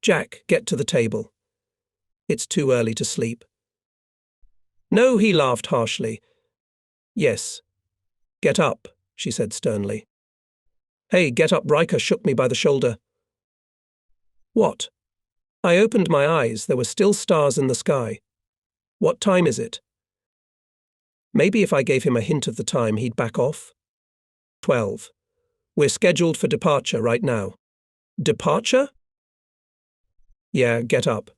Jack, get to the table. It's too early to sleep. No, he laughed harshly. Yes. Get up, she said sternly. Hey, get up, Riker shook me by the shoulder. What? I opened my eyes. There were still stars in the sky. What time is it? Maybe if I gave him a hint of the time, he'd back off. 12. We're scheduled for departure right now. Departure? Yeah, get up.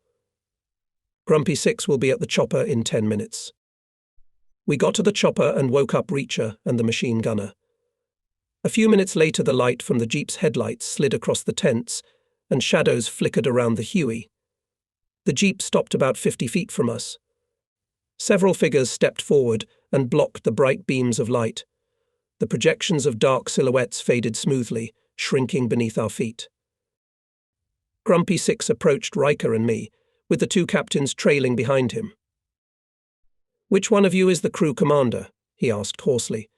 Grumpy 6 will be at the chopper in 10 minutes. We got to the chopper and woke up Reacher and the machine gunner. A few minutes later, the light from the Jeep's headlights slid across the tents, and shadows flickered around the Huey. The Jeep stopped about 50 feet from us. Several figures stepped forward and blocked the bright beams of light. The projections of dark silhouettes faded smoothly, shrinking beneath our feet. Grumpy 6 approached Riker and me, with the two captains trailing behind him. Which one of you is the crew commander? He asked hoarsely.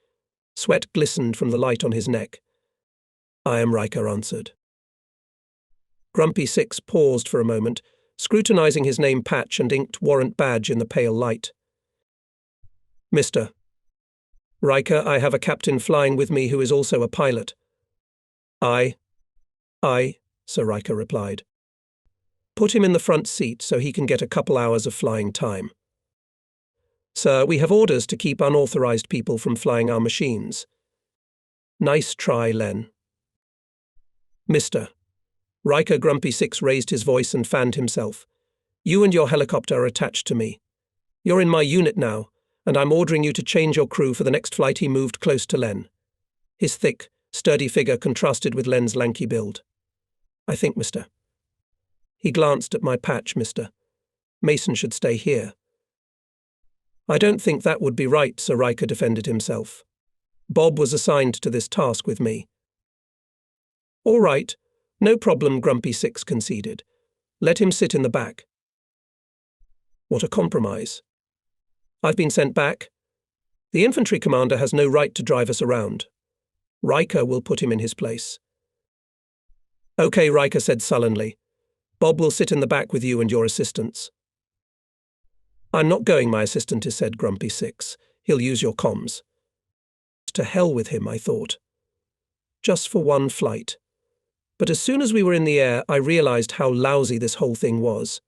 Sweat glistened from the light on his neck. I am, Riker answered. Grumpy 6 paused for a moment, scrutinizing his name patch and inked warrant badge in the pale light. Mr. Riker, I have a captain flying with me who is also a pilot. Aye, Sir Riker replied. Put him in the front seat so he can get a couple hours of flying time. Sir, we have orders to keep unauthorized people from flying our machines. Nice try, Len. Mr. Riker Grumpy 6 raised his voice and fanned himself. You and your helicopter are attached to me. You're in my unit now, and I'm ordering you to change your crew for the next flight. He moved close to Len. His thick, sturdy figure contrasted with Len's lanky build. I think, Mr. He glanced at my patch, Mr. Mason should stay here. I don't think that would be right, Sir Riker defended himself. Bob was assigned to this task with me. All right, no problem, Grumpy 6 conceded. Let him sit in the back. What a compromise. I've been sent back. The infantry commander has no right to drive us around. Riker will put him in his place. Okay, Riker said sullenly. Bob will sit in the back with you and your assistants. I'm not going, my assistant has said, Grumpy 6. He'll use your comms. To hell with him, I thought. Just for one flight. But as soon as we were in the air, I realized how lousy this whole thing was.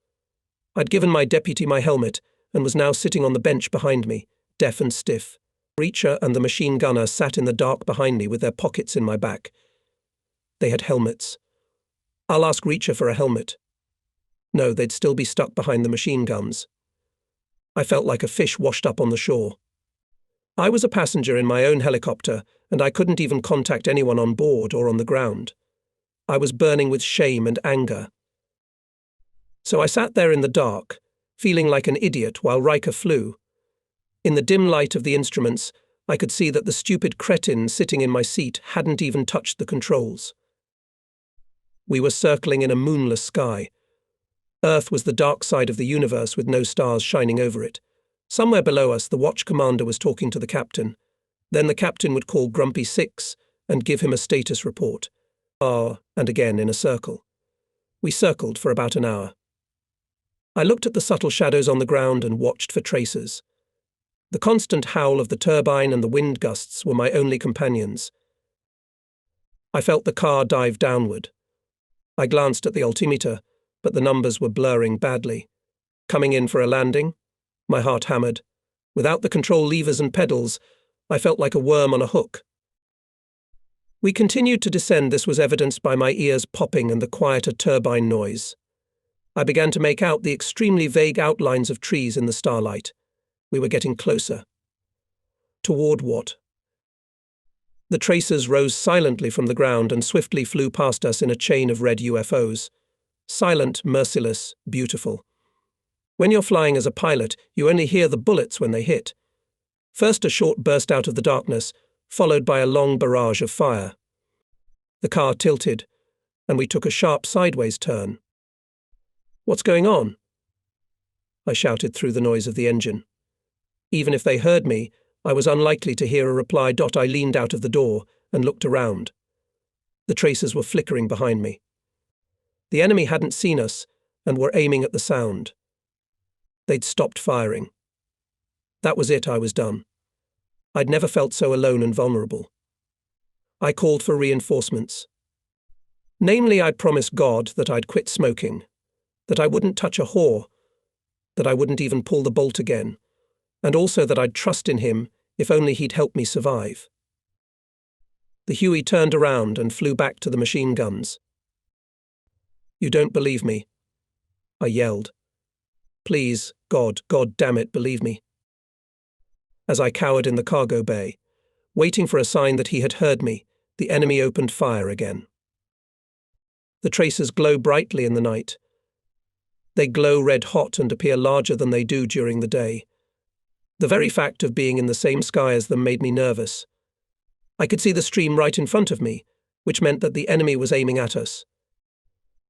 I'd given my deputy my helmet and was now sitting on the bench behind me, deaf and stiff. Reacher and the machine gunner sat in the dark behind me with their pockets in my back. They had helmets. I'll ask Reacher for a helmet. No, they'd still be stuck behind the machine guns. I felt like a fish washed up on the shore. I was a passenger in my own helicopter, and I couldn't even contact anyone on board or on the ground. I was burning with shame and anger. So I sat there in the dark, feeling like an idiot while Riker flew. In the dim light of the instruments, I could see that the stupid cretin sitting in my seat hadn't even touched the controls. We were circling in a moonless sky. Earth was the dark side of the universe with no stars shining over it. Somewhere below us, the watch commander was talking to the captain. Then the captain would call Grumpy 6 and give him a status report. And again in a circle. We circled for about an hour. I looked at the subtle shadows on the ground and watched for tracers. The constant howl of the turbine and the wind gusts were my only companions. I felt the car dive downward. I glanced at the altimeter, but the numbers were blurring badly. Coming in for a landing? My heart hammered. Without the control levers and pedals, I felt like a worm on a hook. We continued to descend. This was evidenced by my ears popping and the quieter turbine noise. I began to make out the extremely vague outlines of trees in the starlight. We were getting closer. Toward what? The tracers rose silently from the ground and swiftly flew past us in a chain of red UFOs. Silent, merciless, beautiful. When you're flying as a pilot, you only hear the bullets when they hit. First a short burst out of the darkness, followed by a long barrage of fire. The car tilted, and we took a sharp sideways turn. What's going on? I shouted through the noise of the engine. Even if they heard me, I was unlikely to hear a reply. I leaned out of the door and looked around. The tracers were flickering behind me. The enemy hadn't seen us and were aiming at the sound. They'd stopped firing. That was it, I was done. I'd never felt so alone and vulnerable. I called for reinforcements. Namely, I'd promised God that I'd quit smoking, that I wouldn't touch a whore, that I wouldn't even pull the bolt again, and also that I'd trust in him if only he'd help me survive. The Huey turned around and flew back to the machine guns. "You don't believe me," I yelled. "Please, God damn it, believe me." As I cowered in the cargo bay, waiting for a sign that he had heard me, the enemy opened fire again. The tracers glow brightly in the night. They glow red-hot and appear larger than they do during the day. The very fact of being in the same sky as them made me nervous. I could see the stream right in front of me, which meant that the enemy was aiming at us.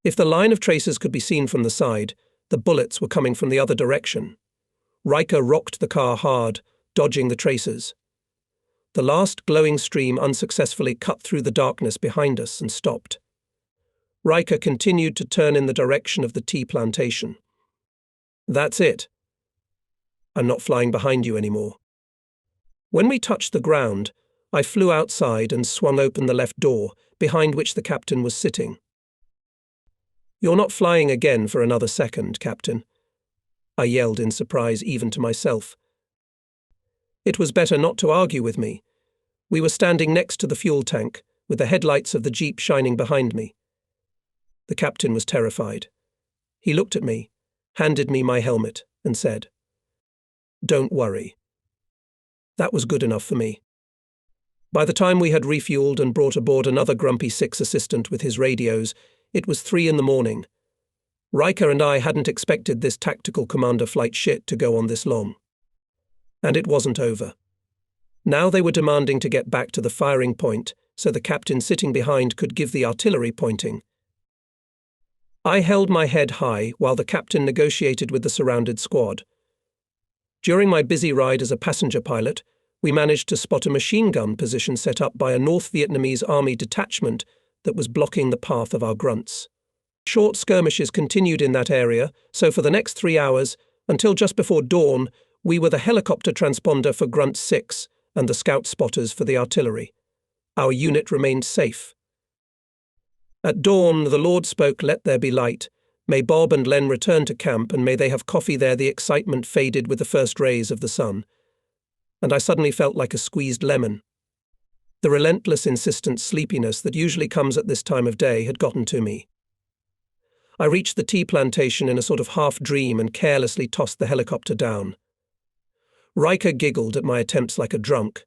If the line of tracers could be seen from the side, the bullets were coming from the other direction. Riker rocked the car hard, dodging the tracers. The last glowing stream unsuccessfully cut through the darkness behind us and stopped. Riker continued to turn in the direction of the tea plantation. "That's it. I'm not flying behind you anymore." When we touched the ground, I flew outside and swung open the left door, behind which the captain was sitting. "You're not flying again for another second, Captain," I yelled in surprise even to myself. It was better not to argue with me. We were standing next to the fuel tank, with the headlights of the jeep shining behind me. The captain was terrified. He looked at me, handed me my helmet, and said, "Don't worry." That was good enough for me. By the time we had refueled and brought aboard another grumpy 6 assistant with his radios, it was 3 in the morning. Riker and I hadn't expected this tactical commander flight shit to go on this long. And it wasn't over. Now they were demanding to get back to the firing point so the captain sitting behind could give the artillery pointing. I held my head high while the captain negotiated with the surrounded squad. During my busy ride as a passenger pilot, we managed to spot a machine gun position set up by a North Vietnamese army detachment that was blocking the path of our grunts. Short skirmishes continued in that area, so for the next 3 hours, until just before dawn, we were the helicopter transponder for Grunt 6 and the scout spotters for the artillery. Our unit remained safe. At dawn, the Lord spoke, "Let there be light. May Bob and Len return to camp, and may they have coffee there." The excitement faded with the first rays of the sun, and I suddenly felt like a squeezed lemon. The relentless, insistent sleepiness that usually comes at this time of day had gotten to me. I reached the tea plantation in a sort of half-dream and carelessly tossed the helicopter down. Riker giggled at my attempts like a drunk.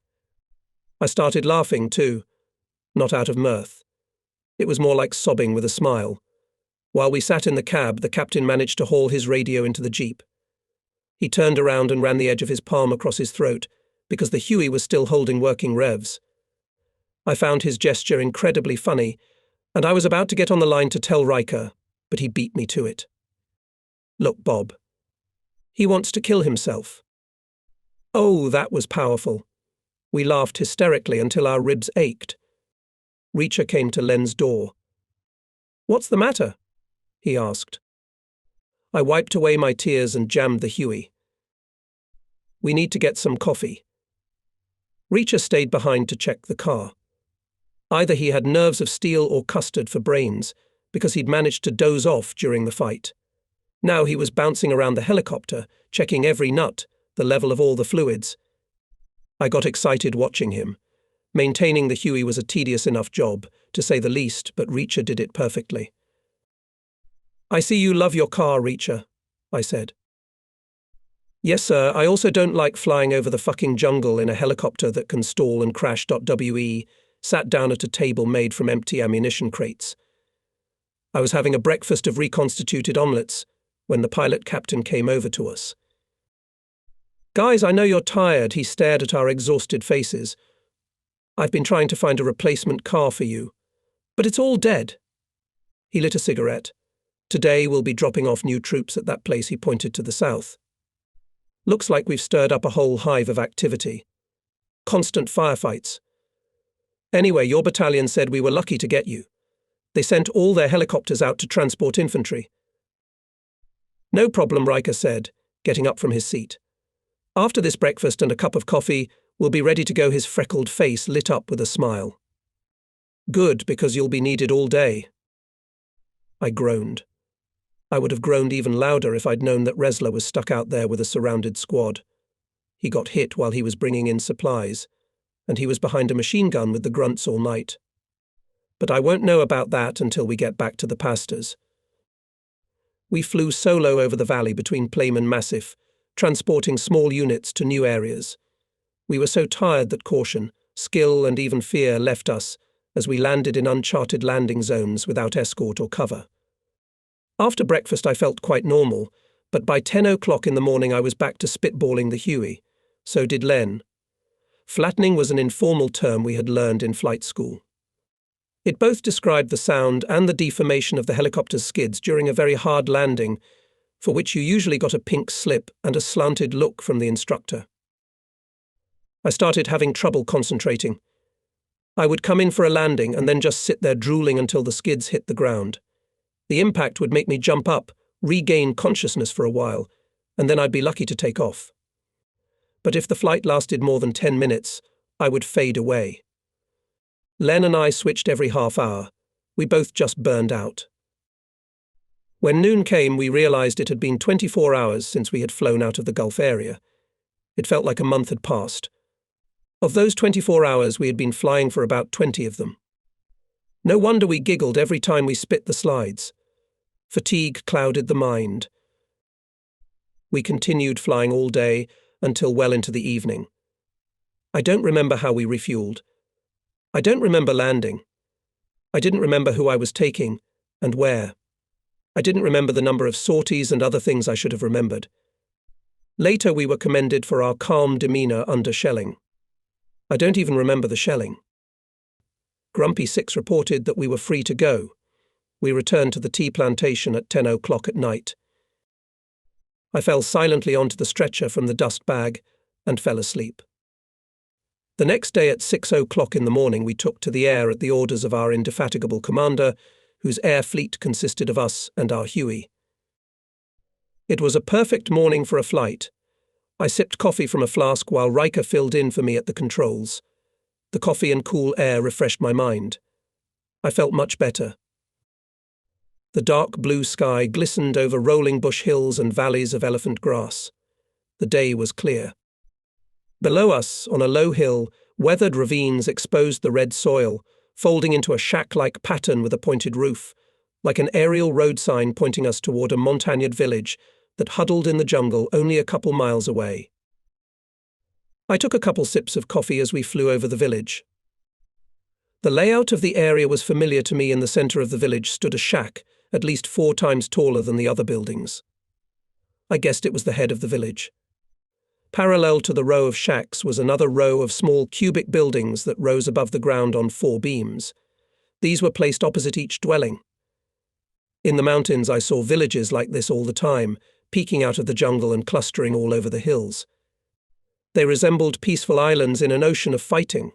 I started laughing too, not out of mirth. It was more like sobbing with a smile. While we sat in the cab, the captain managed to haul his radio into the jeep. He turned around and ran the edge of his palm across his throat, because the Huey was still holding working revs. I found his gesture incredibly funny, and I was about to get on the line to tell Riker, but he beat me to it. "Look, Bob. He wants to kill himself." Oh, that was powerful. We laughed hysterically until our ribs ached. Reacher came to Len's door. "What's the matter?" he asked. I wiped away my tears and jammed the Huey. "We need to get some coffee." Reacher stayed behind to check the car. Either he had nerves of steel or custard for brains, because he'd managed to doze off during the fight. Now he was bouncing around the helicopter, checking every nut, the level of all the fluids. I got excited watching him. Maintaining the Huey was a tedious enough job, to say the least, but Reacher did it perfectly. "I see you love your car, Reacher," I said. "Yes, sir. I also don't like flying over the fucking jungle in a helicopter that can stall and crash. We sat down at a table made from empty ammunition crates. I was having a breakfast of reconstituted omelettes when the pilot captain came over to us. "Guys, I know you're tired," he stared at our exhausted faces. "I've been trying to find a replacement car for you, but it's all dead." He lit a cigarette. "Today we'll be dropping off new troops at that place," he pointed to the south. "Looks like we've stirred up a whole hive of activity. Constant firefights. Anyway, your battalion said we were lucky to get you. They sent all their helicopters out to transport infantry. No problem, Riker said, getting up from his seat. After this breakfast and a cup of coffee, we'll be ready to go, his freckled face lit up with a smile. Good, because you'll be needed all day. I groaned. I would have groaned even louder if I'd known that Resler was stuck out there with a surrounded squad. He got hit while he was bringing in supplies, and he was behind a machine gun with the grunts all night. But I won't know about that until we get back to the pastures. We flew solo over the valley between Plame and Massif, transporting small units to new areas. We were so tired that caution, skill and even fear left us as we landed in uncharted landing zones without escort or cover. After breakfast I felt quite normal, but by 10 o'clock in the morning I was back to spitballing the Huey. So did Len. Flattening was an informal term we had learned in flight school. It both described the sound and the deformation of the helicopter's skids during a very hard landing, for which you usually got a pink slip and a slanted look from the instructor. I started having trouble concentrating. I would come in for a landing and then just sit there drooling until the skids hit the ground. The impact would make me jump up, regain consciousness for a while, and then I'd be lucky to take off. But if the flight lasted more than 10 minutes, I would fade away. Len and I switched every half hour. We both just burned out. When noon came, we realized it had been 24 hours since we had flown out of the Gulf area. It felt like a month had passed. Of those 24 hours, we had been flying for about 20 of them. No wonder we giggled every time we spit the slides. Fatigue clouded the mind. We continued flying all day until well into the evening. I don't remember how we refueled. I don't remember landing. I didn't remember who I was taking and where. I didn't remember the number of sorties and other things I should have remembered. Later we were commended for our calm demeanour under shelling. I don't even remember the shelling. Grumpy Six reported that we were free to go. We returned to the tea plantation at 10 o'clock at night. I fell silently onto the stretcher from the dust bag and fell asleep. The next day at 6 o'clock in the morning we took to the air at the orders of our indefatigable commander, whose air fleet consisted of us and our Huey. It was a perfect morning for a flight. I sipped coffee from a flask while Riker filled in for me at the controls. The coffee and cool air refreshed my mind. I felt much better. The dark blue sky glistened over rolling bush hills and valleys of elephant grass. The day was clear. Below us, on a low hill, weathered ravines exposed the red soil, folding into a shack-like pattern with a pointed roof, like an aerial road sign pointing us toward a montagnard village that huddled in the jungle only a couple miles away. I took a couple sips of coffee as we flew over the village. The layout of the area was familiar to me. In the center of the village stood a shack, at least 4 times taller than the other buildings. I guessed it was the head of the village. Parallel to the row of shacks was another row of small cubic buildings that rose above the ground on 4 beams. These were placed opposite each dwelling. In the mountains I saw villages like this all the time, peeking out of the jungle and clustering all over the hills. They resembled peaceful islands in an ocean of fighting.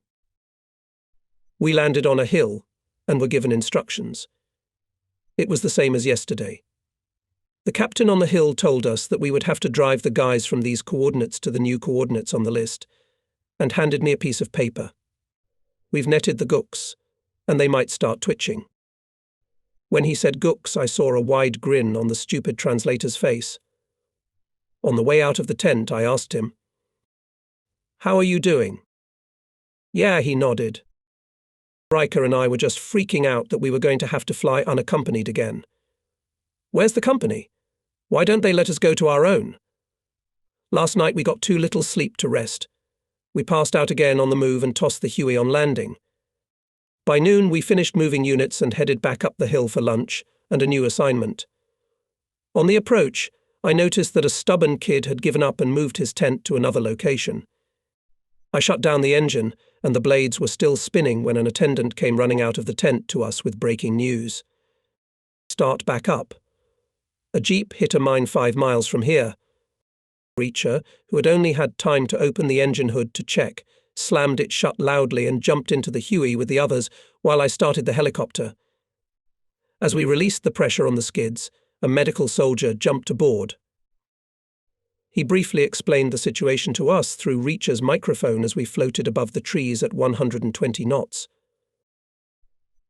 We landed on a hill and were given instructions. It was the same as yesterday. The captain on the hill told us that we would have to drive the guys from these coordinates to the new coordinates on the list, and handed me a piece of paper. We've netted the gooks, and they might start twitching. When he said gooks, I saw a wide grin on the stupid translator's face. On the way out of the tent, I asked him, "How are you doing?" "Yeah," he nodded. Riker and I were just freaking out that we were going to have to fly unaccompanied again. "Where's the company? Why don't they let us go to our own?" Last night we got too little sleep to rest. We passed out again on the move and tossed the Huey on landing. By noon we finished moving units and headed back up the hill for lunch and a new assignment. On the approach, I noticed that a stubborn kid had given up and moved his tent to another location. I shut down the engine, and the blades were still spinning when an attendant came running out of the tent to us with breaking news. "Start back up. A jeep hit a mine 5 miles from here." Reacher, who had only had time to open the engine hood to check, slammed it shut loudly and jumped into the Huey with the others while I started the helicopter. As we released the pressure on the skids, a medical soldier jumped aboard. He briefly explained the situation to us through Reacher's microphone as we floated above the trees at 120 knots.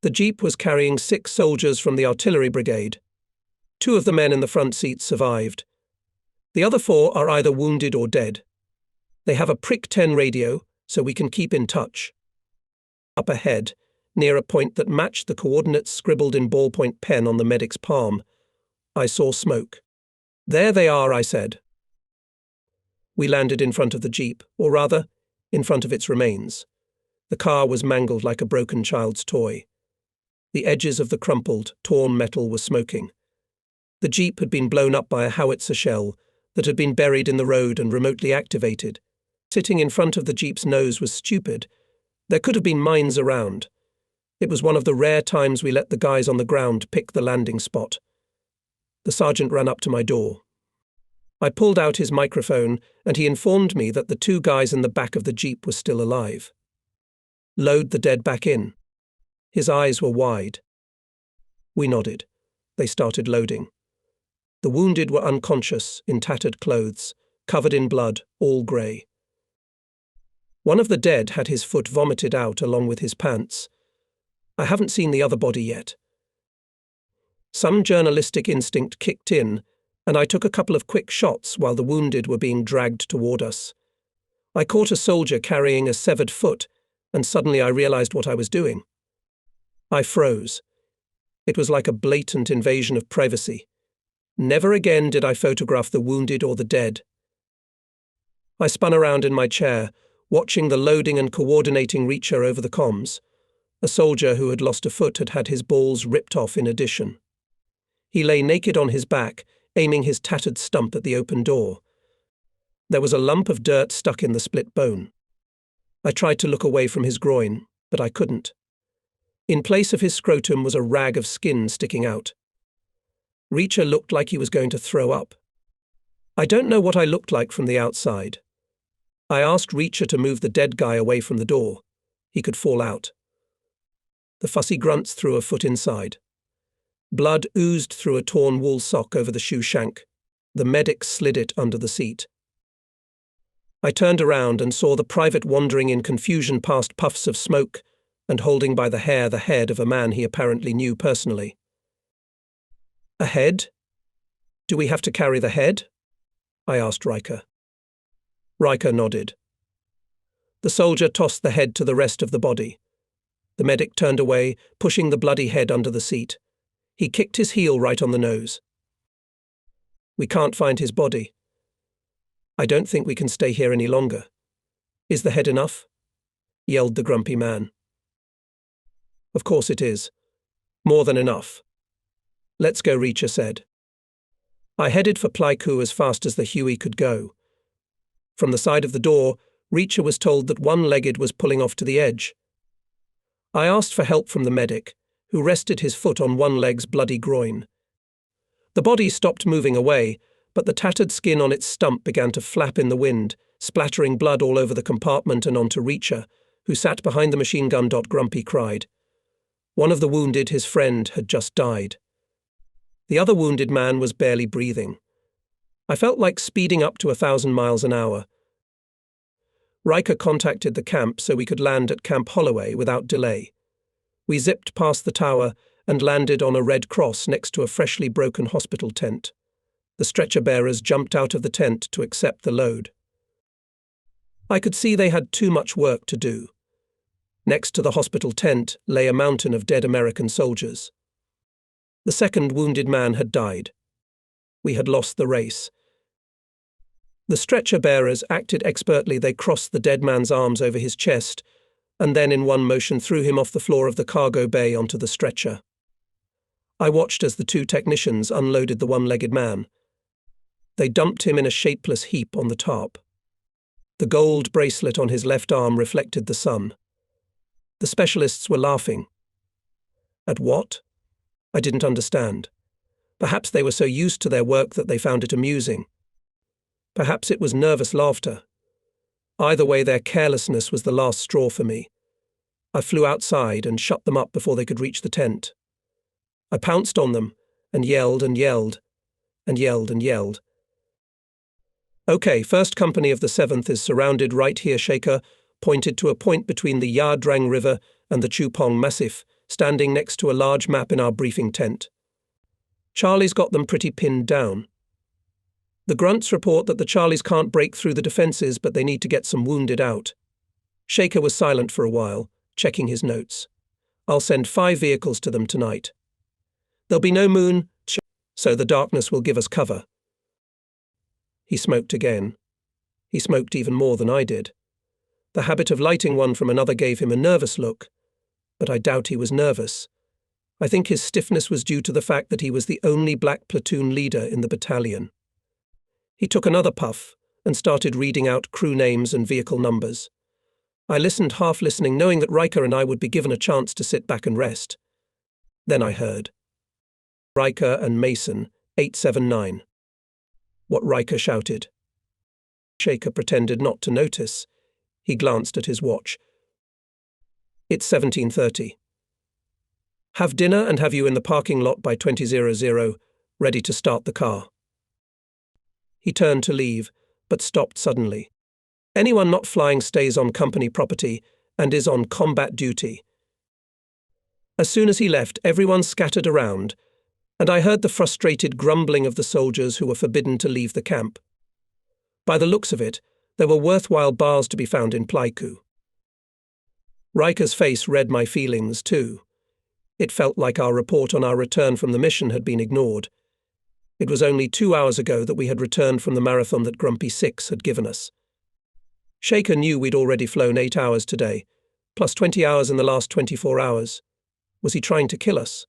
The jeep was carrying 6 soldiers from the artillery brigade. 2 of the men in the front seats survived. The other 4 are either wounded or dead. They have a prick 10 radio, so we can keep in touch. Up ahead, near a point that matched the coordinates scribbled in ballpoint pen on the medic's palm, I saw smoke. "There they are," I said. We landed in front of the jeep, or rather, in front of its remains. The car was mangled like a broken child's toy. The edges of the crumpled, torn metal were smoking. The jeep had been blown up by a howitzer shell that had been buried in the road and remotely activated. Sitting in front of the jeep's nose was stupid. There could have been mines around. It was one of the rare times we let the guys on the ground pick the landing spot. The sergeant ran up to my door. I pulled out his microphone, and he informed me that the 2 guys in the back of the jeep were still alive. "Load the dead back in." His eyes were wide. We nodded. They started loading. The wounded were unconscious, in tattered clothes, covered in blood, all grey. One of the dead had his foot vomited out along with his pants. I haven't seen the other body yet. Some journalistic instinct kicked in, and I took a couple of quick shots while the wounded were being dragged toward us. I caught a soldier carrying a severed foot, and suddenly I realized what I was doing. I froze. It was like a blatant invasion of privacy. Never again did I photograph the wounded or the dead. I spun around in my chair, watching the loading and coordinating Reacher over the comms. A soldier who had lost a foot had had his balls ripped off in addition. He lay naked on his back, aiming his tattered stump at the open door. There was a lump of dirt stuck in the split bone. I tried to look away from his groin, but I couldn't. In place of his scrotum was a rag of skin sticking out. Reacher looked like he was going to throw up. I don't know what I looked like from the outside. I asked Reacher to move the dead guy away from the door. He could fall out. The fussy grunts threw a foot inside. Blood oozed through a torn wool sock over the shoe shank. The medic slid it under the seat. I turned around and saw the private wandering in confusion past puffs of smoke and holding by the hair the head of a man he apparently knew personally. "A head? Do we have to carry the head?" I asked Riker. Riker nodded. The soldier tossed the head to the rest of the body. The medic turned away, pushing the bloody head under the seat. He kicked his heel right on the nose. "We can't find his body. I don't think we can stay here any longer. Is the head enough?" yelled the grumpy man. "Of course it is. More than enough. Let's go," Reacher said. I headed for Plyku as fast as the Huey could go. From the side of the door, Reacher was told that one-legged was pulling off to the edge. I asked for help from the medic, who rested his foot on one leg's bloody groin. The body stopped moving away, but the tattered skin on its stump began to flap in the wind, splattering blood all over the compartment and onto Reacher, who sat behind the machine gun. Grumpy cried. One of the wounded, his friend, had just died. The other wounded man was barely breathing. I felt like speeding up to 1,000 miles an hour. Riker contacted the camp so we could land at Camp Holloway without delay. We zipped past the tower and landed on a red cross next to a freshly broken hospital tent. The stretcher bearers jumped out of the tent to accept the load. I could see they had too much work to do. Next to the hospital tent lay a mountain of dead American soldiers. The second wounded man had died. We had lost the race. The stretcher bearers acted expertly. They crossed the dead man's arms over his chest and then in one motion threw him off the floor of the cargo bay onto the stretcher. I watched as the two technicians unloaded the one-legged man. They dumped him in a shapeless heap on the tarp. The gold bracelet on his left arm reflected the sun. The specialists were laughing. At what? I didn't understand. Perhaps they were so used to their work that they found it amusing. Perhaps it was nervous laughter. Either way, their carelessness was the last straw for me. I flew outside and shut them up before they could reach the tent. I pounced on them and yelled and yelled and yelled and yelled. Okay, first company of the 7th is surrounded right here, Shaker pointed to a point between the Yadrang River and the Chupong Massif, standing next to a large map in our briefing tent. Charlie's got them pretty pinned down. The grunts report that the Charlies can't break through the defences, but they need to get some wounded out. Shaker was silent for a while, checking his notes. I'll send 5 vehicles to them tonight. There'll be no moon, so the darkness will give us cover. He smoked again. He smoked even more than I did. The habit of lighting one from another gave him a nervous look, but I doubt he was nervous. I think his stiffness was due to the fact that he was the only black platoon leader in the battalion. He took another puff and started reading out crew names and vehicle numbers. I listened, half listening, knowing that Riker and I would be given a chance to sit back and rest. Then I heard. Riker and Mason, 879. What Riker shouted. Shaker pretended not to notice. He glanced at his watch. It's 17:30. Have dinner and have you in the parking lot by 20:00, ready to start the car. He turned to leave, but stopped suddenly. Anyone not flying stays on company property and is on combat duty. As soon as he left, everyone scattered around, and I heard the frustrated grumbling of the soldiers who were forbidden to leave the camp. By the looks of it, there were worthwhile bars to be found in Pleiku. Riker's face read my feelings too. It felt like our report on our return from the mission had been ignored. It was only 2 hours ago that we had returned from the marathon that Grumpy 6 had given us. Shaker knew we'd already flown 8 hours today, plus 20 hours in the last 24 hours. Was he trying to kill us?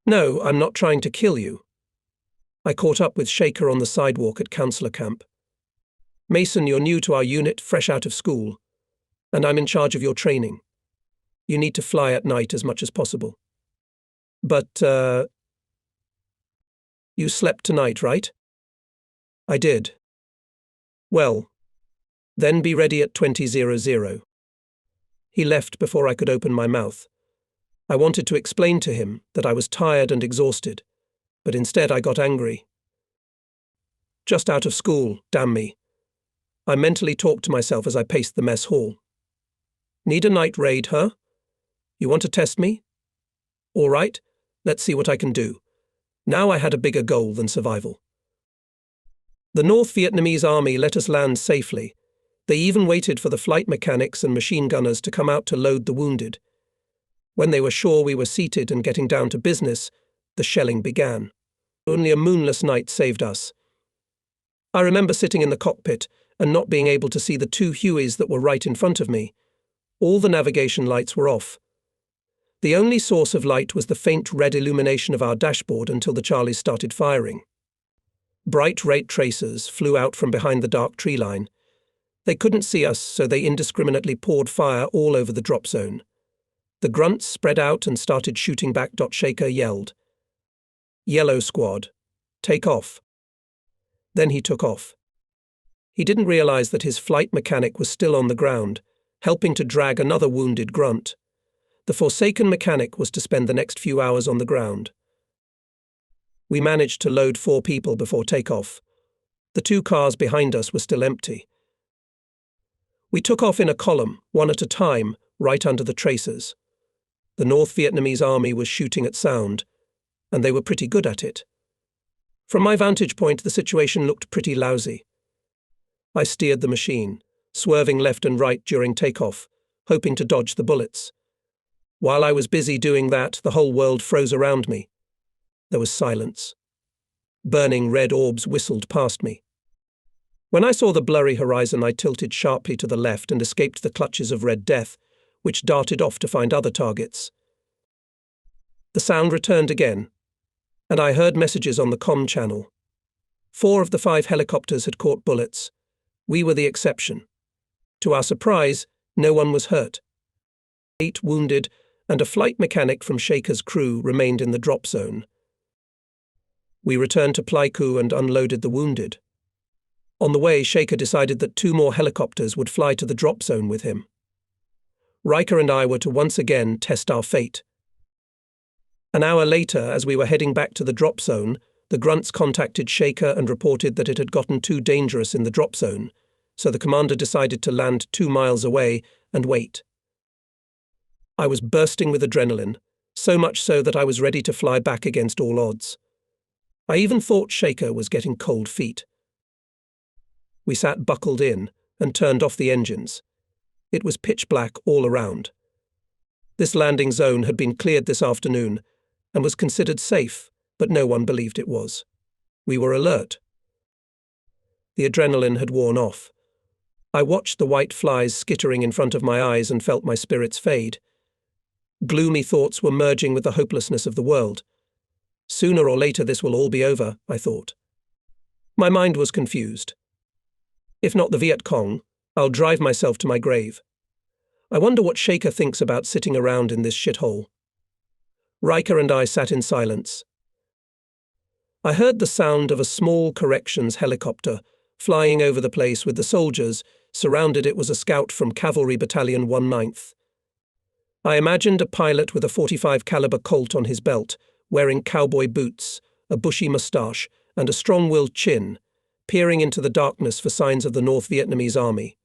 No, I'm not trying to kill you. I caught up with Shaker on the sidewalk at Counselor Camp. Mason, you're new to our unit, fresh out of school, and I'm in charge of your training. You need to fly at night as much as possible. But, you slept tonight, right? I did. Well, then be ready at 20:00. He left before I could open my mouth. I wanted to explain to him that I was tired and exhausted, but instead I got angry. Just out of school, damn me. I mentally talked to myself as I paced the mess hall. Need a night raid, huh? You want to test me? All right, let's see what I can do. Now I had a bigger goal than survival. The North Vietnamese army let us land safely. They even waited for the flight mechanics and machine gunners to come out to load the wounded. When they were sure we were seated and getting down to business, the shelling began. Only a moonless night saved us. I remember sitting in the cockpit and not being able to see the 2 Hueys that were right in front of me. All the navigation lights were off. The only source of light was the faint red illumination of our dashboard until the Charlies started firing. Bright ray tracers flew out from behind the dark tree line. They couldn't see us, so they indiscriminately poured fire all over the drop zone. The grunts spread out and started shooting back. Shaker yelled, "Yellow squad, take off." Then he took off. He didn't realize that his flight mechanic was still on the ground, helping to drag another wounded grunt. The Forsaken mechanic was to spend the next few hours on the ground. We managed to load 4 people before takeoff. The 2 cars behind us were still empty. We took off in a column, one at a time, right under the tracers. The North Vietnamese army was shooting at sound, and they were pretty good at it. From my vantage point, the situation looked pretty lousy. I steered the machine, swerving left and right during takeoff, hoping to dodge the bullets. While I was busy doing that, the whole world froze around me. There was silence. Burning red orbs whistled past me. When I saw the blurry horizon, I tilted sharply to the left and escaped the clutches of Red Death, which darted off to find other targets. The sound returned again, and I heard messages on the comm channel. 4 of the 5 helicopters had caught bullets. We were the exception. To our surprise, no one was hurt. 8 wounded, and a flight mechanic from Shaker's crew remained in the drop zone. We returned to Pleiku and unloaded the wounded. On the way, Shaker decided that 2 more helicopters would fly to the drop zone with him. Riker and I were to once again test our fate. An hour later, as we were heading back to the drop zone, the grunts contacted Shaker and reported that it had gotten too dangerous in the drop zone, so the commander decided to land 2 miles away and wait. I was bursting with adrenaline, so much so that I was ready to fly back against all odds. I even thought Shaker was getting cold feet. We sat buckled in and turned off the engines. It was pitch black all around. This landing zone had been cleared this afternoon and was considered safe, but no one believed it was. We were alert. The adrenaline had worn off. I watched the white flies skittering in front of my eyes and felt my spirits fade. Gloomy thoughts were merging with the hopelessness of the world. Sooner or later this will all be over, I thought. My mind was confused. If not the Viet Cong, I'll drive myself to my grave. I wonder what Shaker thinks about sitting around in this shithole. Riker and I sat in silence. I heard the sound of a small corrections helicopter flying over the place with the soldiers. Surrounded it was a scout from Cavalry Battalion 1/9th. I imagined a pilot with a .45 caliber Colt on his belt, wearing cowboy boots, a bushy moustache, and a strong-willed chin, peering into the darkness for signs of the North Vietnamese army.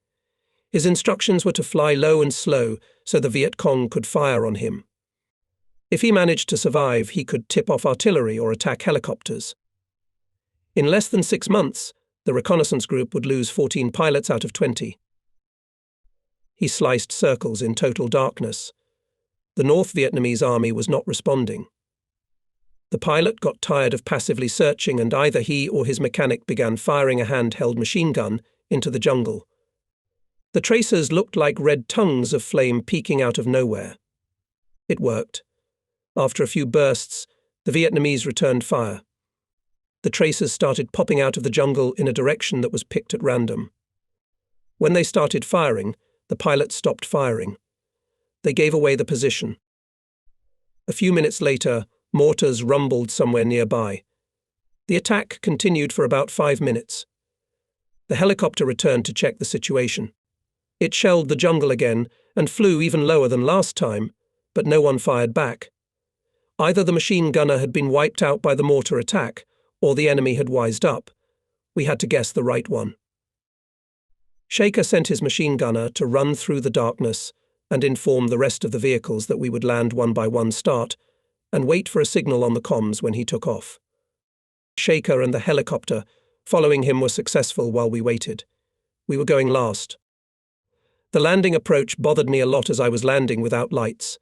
His instructions were to fly low and slow so the Viet Cong could fire on him. If he managed to survive, he could tip off artillery or attack helicopters. In less than 6 months, the reconnaissance group would lose 14 pilots out of 20. He sliced circles in total darkness. The North Vietnamese army was not responding. The pilot got tired of passively searching, and either he or his mechanic began firing a handheld machine gun into the jungle. The tracers looked like red tongues of flame peeking out of nowhere. It worked. After a few bursts, the Vietnamese returned fire. The tracers started popping out of the jungle in a direction that was picked at random. When they started firing, the pilot stopped firing. They gave away the position. A few minutes later, mortars rumbled somewhere nearby. The attack continued for about 5 minutes. The helicopter returned to check the situation. It shelled the jungle again and flew even lower than last time, but no one fired back. Either the machine gunner had been wiped out by the mortar attack, or the enemy had wised up. We had to guess the right one. Shaker sent his machine gunner to run through the darkness and inform the rest of the vehicles that we would land one by one start, and wait for a signal on the comms when he took off. Shaker and the helicopter following him were successful while we waited. We were going last. The landing approach bothered me a lot as I was landing without lights.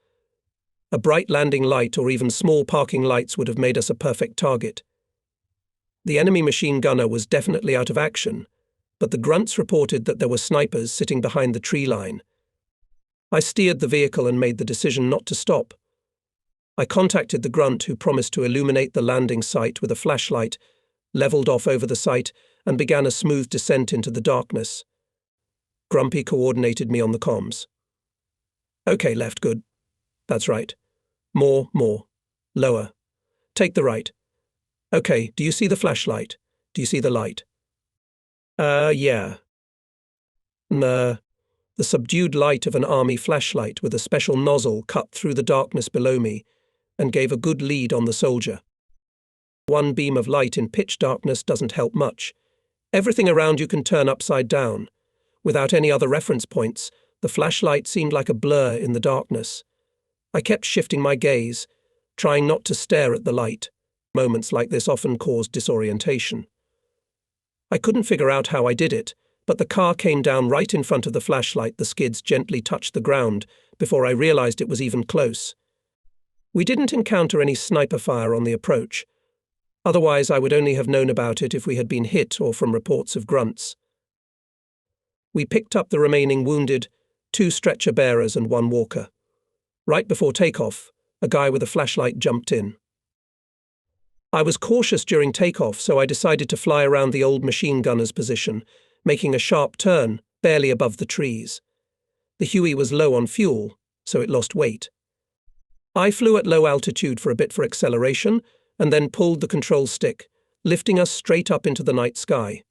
A bright landing light or even small parking lights would have made us a perfect target. The enemy machine gunner was definitely out of action, but the grunts reported that there were snipers sitting behind the tree line. I steered the vehicle and made the decision not to stop. I contacted the grunt who promised to illuminate the landing site with a flashlight, leveled off over the site, and began a smooth descent into the darkness. Grumpy coordinated me on the comms. Okay, left, good. That's right. More. Lower. Take the right. Okay, do you see the flashlight? Do you see the light? Yeah. The subdued light of an army flashlight with a special nozzle cut through the darkness below me and gave a good lead on the soldier. One beam of light in pitch darkness doesn't help much. Everything around you can turn upside down. Without any other reference points, the flashlight seemed like a blur in the darkness. I kept shifting my gaze, trying not to stare at the light. Moments like this often caused disorientation. I couldn't figure out how I did it, but the car came down right in front of the flashlight. The skids gently touched the ground before I realized it was even close. We didn't encounter any sniper fire on the approach. Otherwise, I would only have known about it if we had been hit or from reports of grunts. We picked up the remaining wounded, 2 stretcher bearers and 1 walker. Right before takeoff, a guy with a flashlight jumped in. I was cautious during takeoff, so I decided to fly around the old machine gunner's position, making a sharp turn, barely above the trees. The Huey was low on fuel, so it lost weight. I flew at low altitude for a bit for acceleration, and then pulled the control stick, lifting us straight up into the night sky.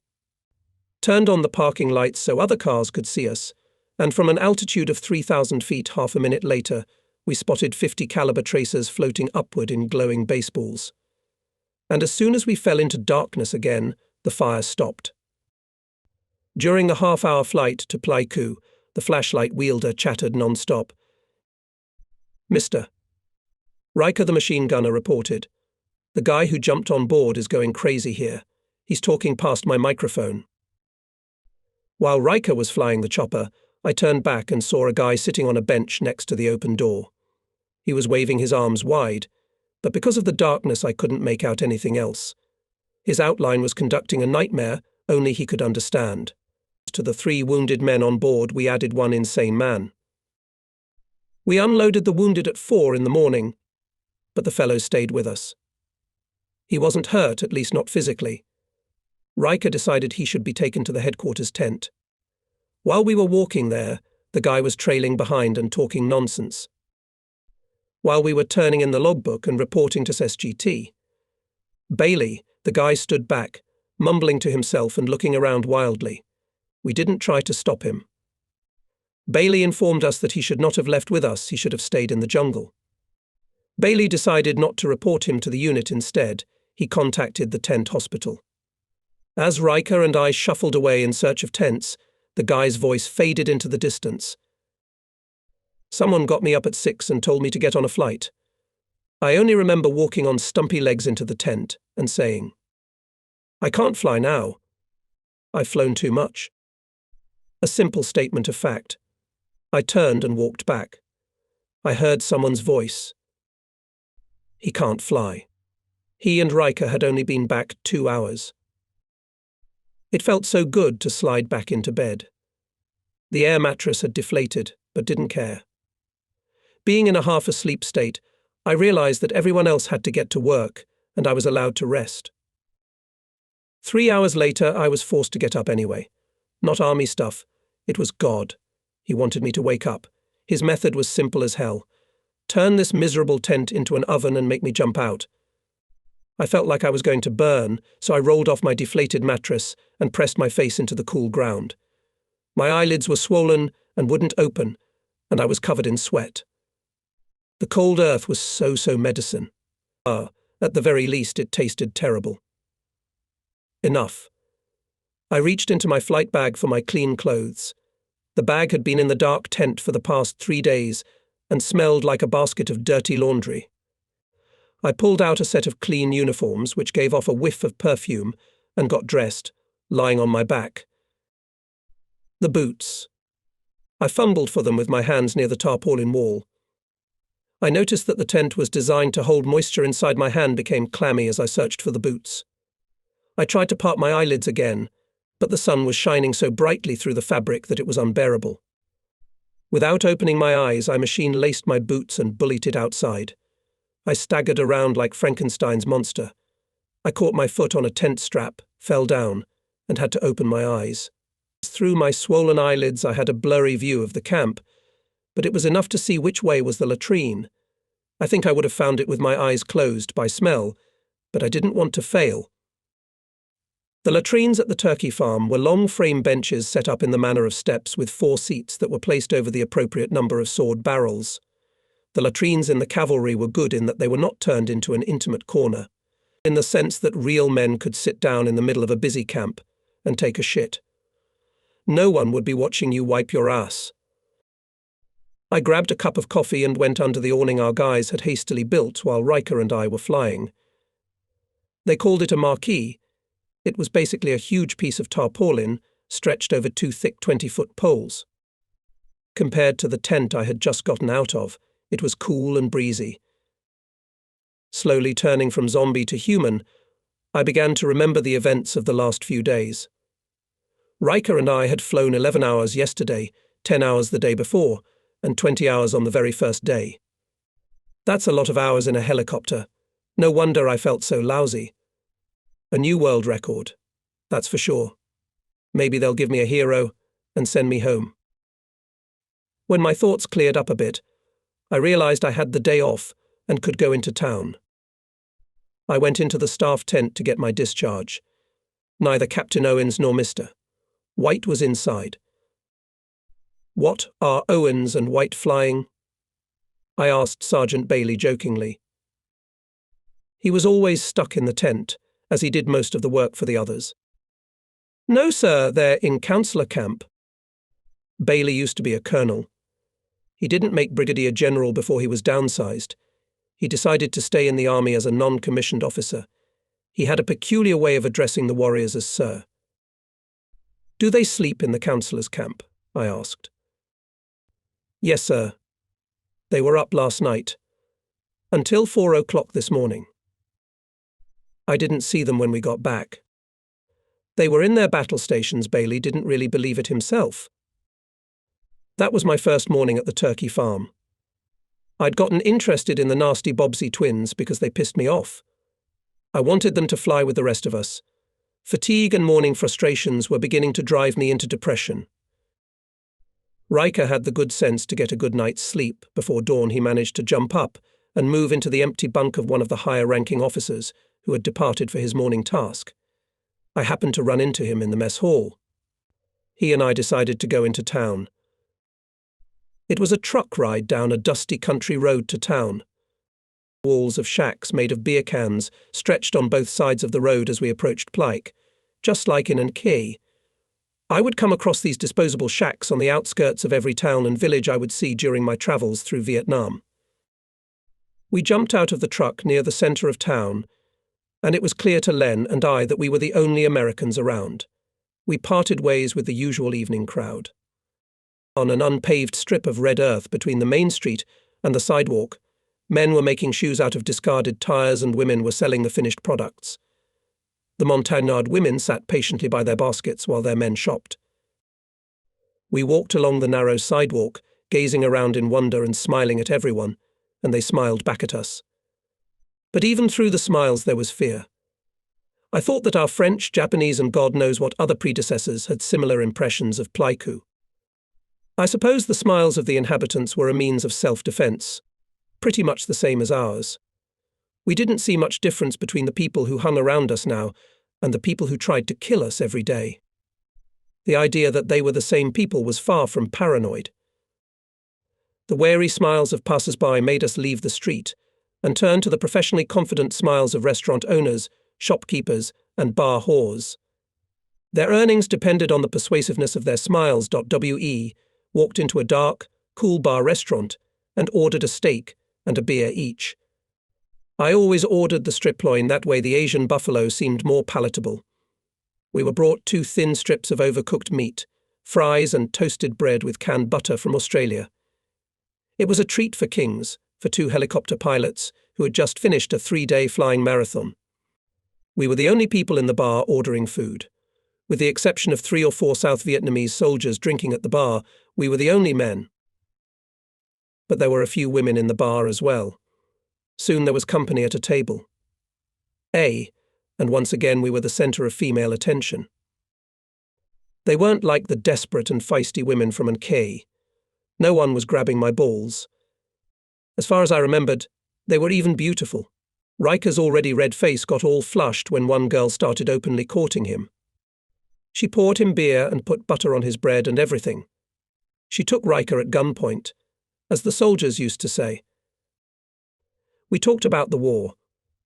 Turned on the parking lights so other cars could see us, and from an altitude of 3,000 feet half a minute later, we spotted 50 caliber tracers floating upward in glowing baseballs. And as soon as we fell into darkness again, the fire stopped. During the half-hour flight to Pleiku, the flashlight wielder chattered non-stop. "Mr. Riker the machine gunner reported. The guy who jumped on board is going crazy here. He's talking past my microphone." While Riker was flying the chopper, I turned back and saw a guy sitting on a bench next to the open door. He was waving his arms wide, but because of the darkness I couldn't make out anything else. His outline was conducting a nightmare only he could understand. To the 3 wounded men on board, we added 1 insane man. We unloaded the wounded at 4 in the morning, but the fellow stayed with us. He wasn't hurt, at least not physically. Riker decided he should be taken to the headquarters tent. While we were walking there, the guy was trailing behind and talking nonsense. While we were turning in the logbook and reporting to SGT, Bailey, the guy, stood back, mumbling to himself and looking around wildly. We didn't try to stop him. Bailey informed us that he should not have left with us, he should have stayed in the jungle. Bailey decided not to report him to the unit instead. He contacted the tent hospital. As Riker and I shuffled away in search of tents, the guy's voice faded into the distance. "Someone got me up at 6 and told me to get on a flight." I only remember walking on stumpy legs into the tent and saying, "I can't fly now. I've flown too much." A simple statement of fact. I turned and walked back. I heard someone's voice. "He can't fly." He and Riker had only been back 2 hours. It felt so good to slide back into bed. The air mattress had deflated, but didn't care. Being in a half-asleep state, I realized that everyone else had to get to work, and I was allowed to rest. 3 hours later, I was forced to get up anyway. Not army stuff. It was God. He wanted me to wake up. His method was simple as hell. Turn this miserable tent into an oven and make me jump out. I felt like I was going to burn, so I rolled off my deflated mattress and pressed my face into the cool ground. My eyelids were swollen and wouldn't open, and I was covered in sweat. The cold earth was so medicine. At the very least, it tasted terrible. Enough. I reached into my flight bag for my clean clothes. The bag had been in the dark tent for the past 3 days and smelled like a basket of dirty laundry. I pulled out a set of clean uniforms, which gave off a whiff of perfume, and got dressed, lying on my back. The boots. I fumbled for them with my hands near the tarpaulin wall. I noticed that the tent was designed to hold moisture inside my hand became clammy as I searched for the boots. I tried to part my eyelids again, but the sun was shining so brightly through the fabric that it was unbearable. Without opening my eyes, I machine-laced my boots and bullied it outside. I staggered around like Frankenstein's monster. I caught my foot on a tent strap, fell down, and had to open my eyes. Through my swollen eyelids, I had a blurry view of the camp, but it was enough to see which way was the latrine. I think I would have found it with my eyes closed by smell, but I didn't want to fail. The latrines at the turkey farm were long frame benches set up in the manner of steps with 4 seats that were placed over the appropriate number of sword barrels. The latrines in the cavalry were good in that they were not turned into an intimate corner, in the sense that real men could sit down in the middle of a busy camp and take a shit. No one would be watching you wipe your ass. I grabbed a cup of coffee and went under the awning our guys had hastily built while Riker and I were flying. They called it a marquee. It was basically a huge piece of tarpaulin stretched over 2 thick 20-foot poles. Compared to the tent I had just gotten out of, it was cool and breezy. Slowly turning from zombie to human, I began to remember the events of the last few days. Riker and I had flown 11 hours yesterday, 10 hours the day before, and 20 hours on the very first day. That's a lot of hours in a helicopter. No wonder I felt so lousy. A new world record, that's for sure. Maybe they'll give me a hero and send me home. When my thoughts cleared up a bit, I realized I had the day off and could go into town. I went into the staff tent to get my discharge. Neither Captain Owens nor Mr. White was inside. What are Owens and White flying? I asked Sergeant Bailey jokingly. He was always stuck in the tent, as he did most of the work for the others. No, sir, they're in counselor camp. Bailey used to be a colonel. He didn't make brigadier general before he was downsized. He decided to stay in the army as a non-commissioned officer. He had a peculiar way of addressing the warriors as sir. Do they sleep in the counselor's camp? I asked. Yes, sir. They were up last night. Until 4 o'clock this morning. I didn't see them when we got back. They were in their battle stations. Bailey didn't really believe it himself. That was my first morning at the turkey farm. I'd gotten interested in the nasty Bobbsey twins because they pissed me off. I wanted them to fly with the rest of us. Fatigue and morning frustrations were beginning to drive me into depression. Riker had the good sense to get a good night's sleep. Before dawn he managed to jump up and move into the empty bunk of one of the higher-ranking officers who had departed for his morning task. I happened to run into him in the mess hall. He and I decided to go into town. It was a truck ride down a dusty country road to town. Walls of shacks made of beer cans stretched on both sides of the road as we approached Plyke, just like in Key. I would come across these disposable shacks on the outskirts of every town and village I would see during my travels through Vietnam. We jumped out of the truck near the center of town, and it was clear to Len and I that we were the only Americans around. We parted ways with the usual evening crowd. On an unpaved strip of red earth between the main street and the sidewalk, men were making shoes out of discarded tires and women were selling the finished products. The Montagnard women sat patiently by their baskets while their men shopped. We walked along the narrow sidewalk, gazing around in wonder and smiling at everyone, and they smiled back at us. But even through the smiles there was fear. I thought that our French, Japanese and God knows what other predecessors had similar impressions of Pleiku. I suppose the smiles of the inhabitants were a means of self-defense, pretty much the same as ours. We didn't see much difference between the people who hung around us now and the people who tried to kill us every day. The idea that they were the same people was far from paranoid. The wary smiles of passers-by made us leave the street and turn to the professionally confident smiles of restaurant owners, shopkeepers, and bar whores. Their earnings depended on the persuasiveness of their smiles. We walked into a dark, cool bar restaurant and ordered a steak and a beer each. I always ordered the strip loin, that way the Asian buffalo seemed more palatable. We were brought 2 thin strips of overcooked meat, fries and toasted bread with canned butter from Australia. It was a treat for kings, for 2 helicopter pilots who had just finished a 3-day flying marathon. We were the only people in the bar ordering food. With the exception of 3 or 4 South Vietnamese soldiers drinking at the bar, we were the only men. But there were a few women in the bar as well. Soon there was company at a table. And once again we were the center of female attention. They weren't like the desperate and feisty women from K. No one was grabbing my balls. As far as I remembered, they were even beautiful. Riker's already red face got all flushed when one girl started openly courting him. She poured him beer and put butter on his bread and everything. She took Riker at gunpoint, as the soldiers used to say. We talked about the war,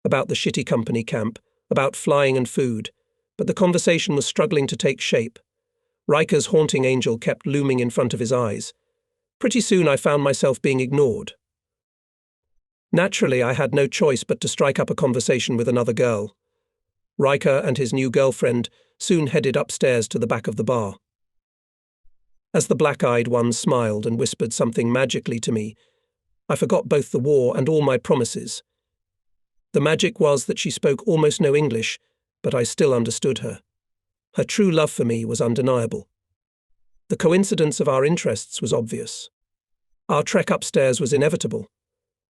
about the shitty company camp, about flying and food, but the conversation was struggling to take shape. Riker's haunting angel kept looming in front of his eyes. Pretty soon I found myself being ignored. Naturally, I had no choice but to strike up a conversation with another girl. Riker and his new girlfriend soon headed upstairs to the back of the bar. As the black-eyed one smiled and whispered something magically to me, I forgot both the war and all my promises. The magic was that she spoke almost no English, but I still understood her. Her true love for me was undeniable. The coincidence of our interests was obvious. Our trek upstairs was inevitable.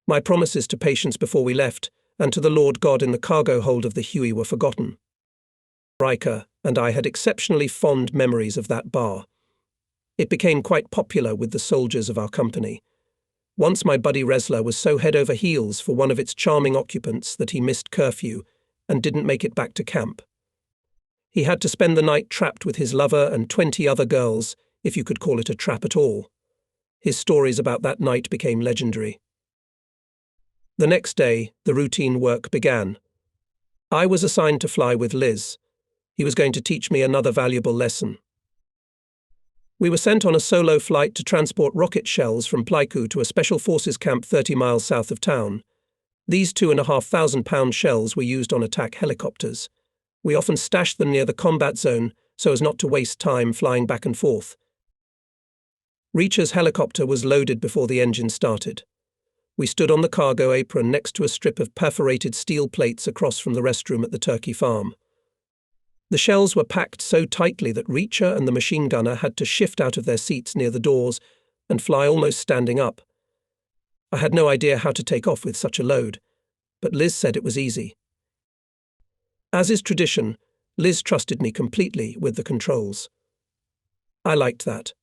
My promises to Patience before we left, and to the Lord God in the cargo hold of the Huey were forgotten. Riker and I had exceptionally fond memories of that bar. It became quite popular with the soldiers of our company. Once my buddy Resler was so head over heels for one of its charming occupants that he missed curfew and didn't make it back to camp. He had to spend the night trapped with his lover and 20 other girls, if you could call it a trap at all. His stories about that night became legendary. The next day, the routine work began. I was assigned to fly with Liz. He was going to teach me another valuable lesson. We were sent on a solo flight to transport rocket shells from Pleiku to a special forces camp 30 miles south of town. These 2,500-pound shells were used on attack helicopters. We often stashed them near the combat zone so as not to waste time flying back and forth. Reacher's helicopter was loaded before the engine started. We stood on the cargo apron next to a strip of perforated steel plates across from the restroom at the turkey farm. The shells were packed so tightly that Reacher and the machine gunner had to shift out of their seats near the doors and fly almost standing up. I had no idea how to take off with such a load, but Liz said it was easy. As is tradition, Liz trusted me completely with the controls. I liked that.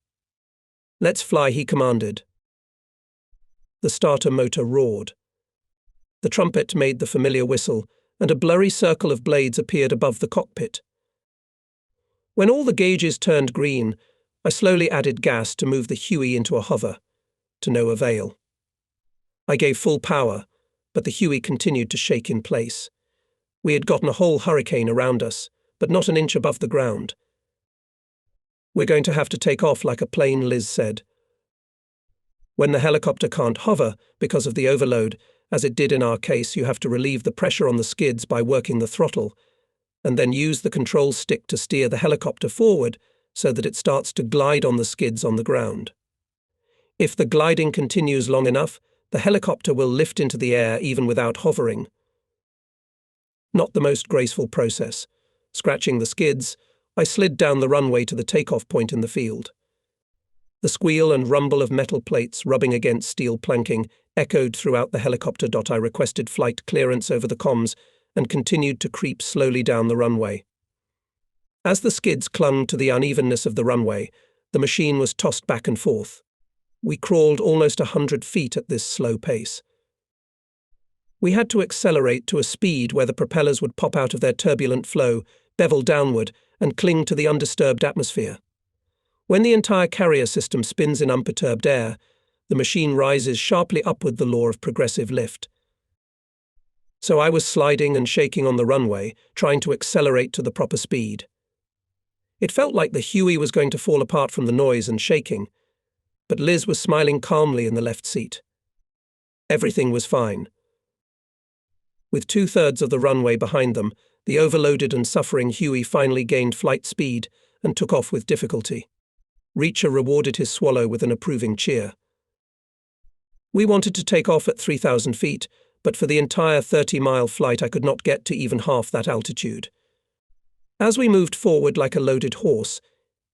"Let's fly," he commanded. The starter motor roared. The trumpet made the familiar whistle, and a blurry circle of blades appeared above the cockpit. When all the gauges turned green, I slowly added gas to move the Huey into a hover, to no avail. I gave full power, but the Huey continued to shake in place. We had gotten a whole hurricane around us, but not an inch above the ground. "We're going to have to take off like a plane," Liz said. When the helicopter can't hover because of the overload, as it did in our case, you have to relieve the pressure on the skids by working the throttle, and then use the control stick to steer the helicopter forward so that it starts to glide on the skids on the ground. If the gliding continues long enough, the helicopter will lift into the air even without hovering. Not the most graceful process. Scratching the skids, I slid down the runway to the takeoff point in the field. The squeal and rumble of metal plates rubbing against steel planking echoed throughout the helicopter. I requested flight clearance over the comms and continued to creep slowly down the runway. As the skids clung to the unevenness of the runway, the machine was tossed back and forth. We crawled almost 100 feet at this slow pace. We had to accelerate to a speed where the propellers would pop out of their turbulent flow, bevel downward, and cling to the undisturbed atmosphere. When the entire carrier system spins in unperturbed air, the machine rises sharply upward, the law of progressive lift. So I was sliding and shaking on the runway, trying to accelerate to the proper speed. It felt like the Huey was going to fall apart from the noise and shaking, but Liz was smiling calmly in the left seat. Everything was fine. With 2/3 of the runway behind them, the overloaded and suffering Huey finally gained flight speed and took off with difficulty. Reacher rewarded his swallow with an approving cheer. We wanted to take off at 3,000 feet, but for the entire 30-mile flight I could not get to even half that altitude. As we moved forward like a loaded horse,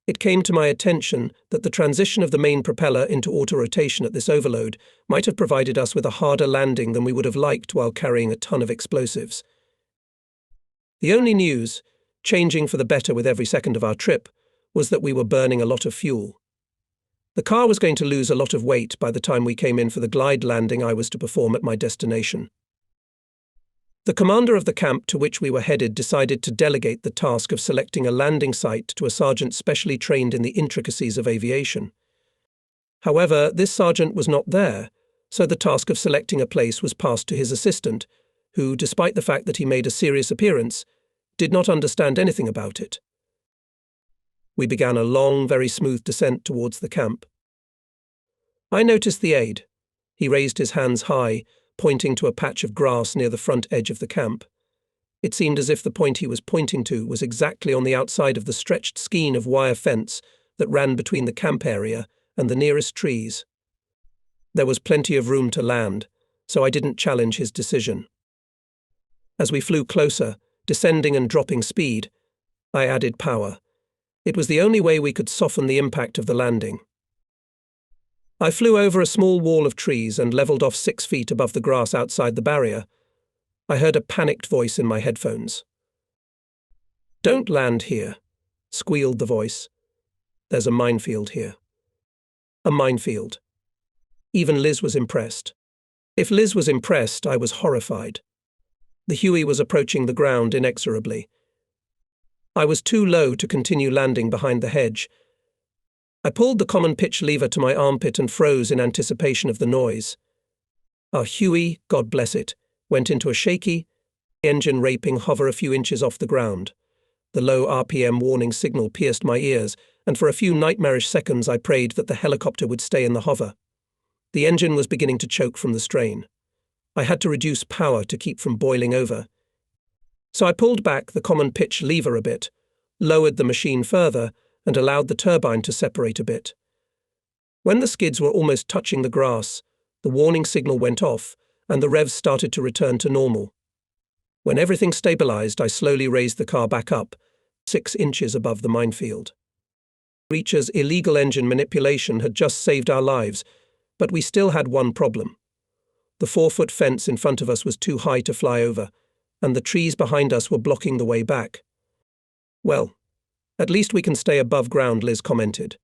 it came to my attention that the transition of the main propeller into auto-rotation at this overload might have provided us with a harder landing than we would have liked while carrying a ton of explosives. The only news, changing for the better with every second of our trip, was that we were burning a lot of fuel. The car was going to lose a lot of weight by the time we came in for the glide landing I was to perform at my destination. The commander of the camp to which we were headed decided to delegate the task of selecting a landing site to a sergeant specially trained in the intricacies of aviation. However, this sergeant was not there, so the task of selecting a place was passed to his assistant, who, despite the fact that he made a serious appearance, did not understand anything about it. We began a long, very smooth descent towards the camp. I noticed the aide. He raised his hands high, pointing to a patch of grass near the front edge of the camp. It seemed as if the point he was pointing to was exactly on the outside of the stretched skein of wire fence that ran between the camp area and the nearest trees. There was plenty of room to land, so I didn't challenge his decision. As we flew closer, descending and dropping speed, I added power. It was the only way we could soften the impact of the landing. I flew over a small wall of trees and leveled off 6 feet above the grass outside the barrier. I heard a panicked voice in my headphones. "Don't land here," squealed the voice. "There's a minefield here." A minefield. Even Liz was impressed. If Liz was impressed, I was horrified. The Huey was approaching the ground inexorably. I was too low to continue landing behind the hedge. I pulled the common pitch lever to my armpit and froze in anticipation of the noise. Our Huey, God bless it, went into a shaky, engine raping hover a few inches off the ground. The low RPM warning signal pierced my ears, and for a few nightmarish seconds I prayed that the helicopter would stay in the hover. The engine was beginning to choke from the strain. I had to reduce power to keep from boiling over. So I pulled back the common pitch lever a bit, lowered the machine further, and allowed the turbine to separate a bit. When the skids were almost touching the grass, the warning signal went off, and the revs started to return to normal. When everything stabilized, I slowly raised the car back up, 6 inches above the minefield. Reacher's illegal engine manipulation had just saved our lives, but we still had one problem. The 4-foot fence in front of us was too high to fly over, and the trees behind us were blocking the way back. Well, at least we can stay above ground, Liz commented.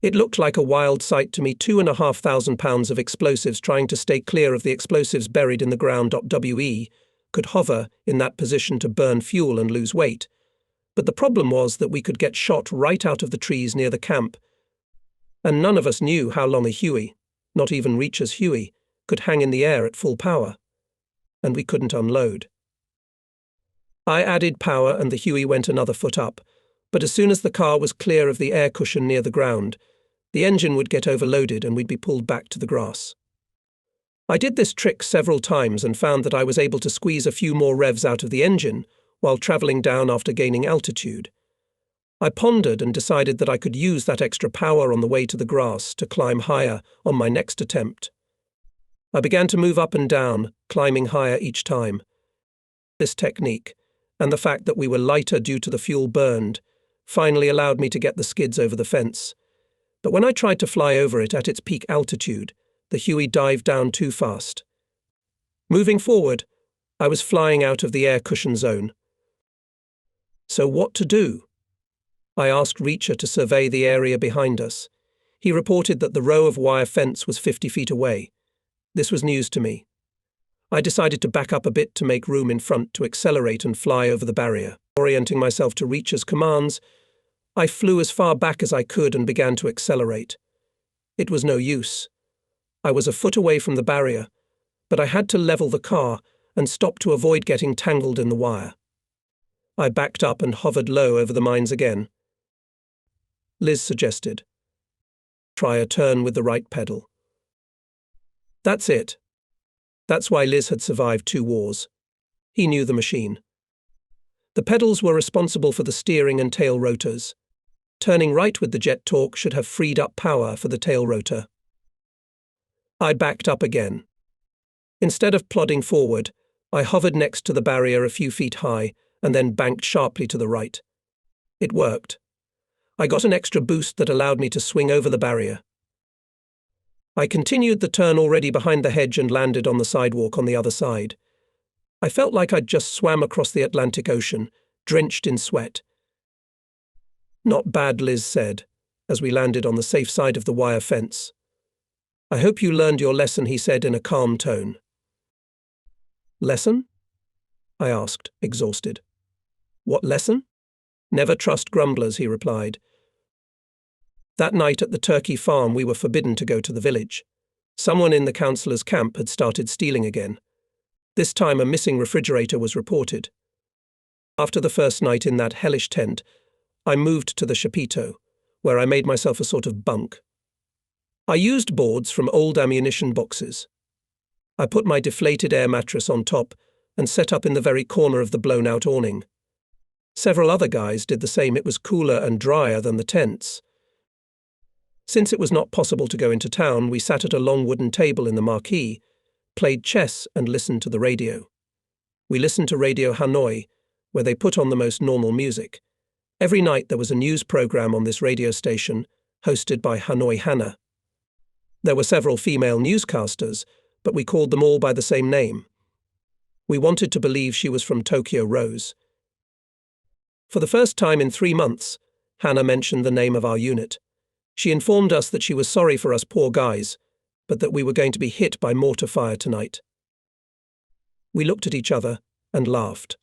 It looked like a wild sight to me, 2,500 pounds of explosives trying to stay clear of the explosives buried in the ground. We could hover in that position to burn fuel and lose weight. But the problem was that we could get shot right out of the trees near the camp, and none of us knew how long a Huey, not even Reacher's Huey, could hang in the air at full power. And we couldn't unload. I added power and the Huey went another foot up, but as soon as the car was clear of the air cushion near the ground, the engine would get overloaded and we'd be pulled back to the grass. I did this trick several times and found that I was able to squeeze a few more revs out of the engine while travelling down after gaining altitude. I pondered and decided that I could use that extra power on the way to the grass to climb higher on my next attempt. I began to move up and down, climbing higher each time. This technique, and the fact that we were lighter due to the fuel burned, finally allowed me to get the skids over the fence. But when I tried to fly over it at its peak altitude, the Huey dived down too fast. Moving forward, I was flying out of the air cushion zone. So what to do? I asked Reacher to survey the area behind us. He reported that the row of wire fence was 50 feet away. This was news to me. I decided to back up a bit to make room in front to accelerate and fly over the barrier. Orienting myself to Reacher's commands, I flew as far back as I could and began to accelerate. It was no use. I was a foot away from the barrier, but I had to level the car and stop to avoid getting tangled in the wire. I backed up and hovered low over the mines again. Liz suggested, "Try a turn with the right pedal." That's it. That's why Liz had survived 2 wars. He knew the machine. The pedals were responsible for the steering and tail rotors. Turning right with the jet torque should have freed up power for the tail rotor. I backed up again. Instead of plodding forward, I hovered next to the barrier a few feet high and then banked sharply to the right. It worked. I got an extra boost that allowed me to swing over the barrier. I continued the turn already behind the hedge and landed on the sidewalk on the other side. I felt like I'd just swam across the Atlantic Ocean, drenched in sweat. "Not bad," Liz said, as we landed on the safe side of the wire fence. "I hope you learned your lesson," he said in a calm tone. "Lesson?" I asked, exhausted. "What lesson?" "Never trust grumblers," he replied. That night at the turkey farm we were forbidden to go to the village. Someone in the councillor's camp had started stealing again. This time a missing refrigerator was reported. After the first night in that hellish tent, I moved to the chapiteau, where I made myself a sort of bunk. I used boards from old ammunition boxes. I put my deflated air mattress on top and set up in the very corner of the blown-out awning. Several other guys did the same. It was cooler and drier than the tents. Since it was not possible to go into town, we sat at a long wooden table in the marquee, played chess and listened to the radio. We listened to Radio Hanoi, where they put on the most normal music. Every night there was a news program on this radio station, hosted by Hanoi Hannah. There were several female newscasters, but we called them all by the same name. We wanted to believe she was from Tokyo Rose. For the first time in 3 months, Hannah mentioned the name of our unit. She informed us that she was sorry for us poor guys, but that we were going to be hit by mortar fire tonight. We looked at each other and laughed.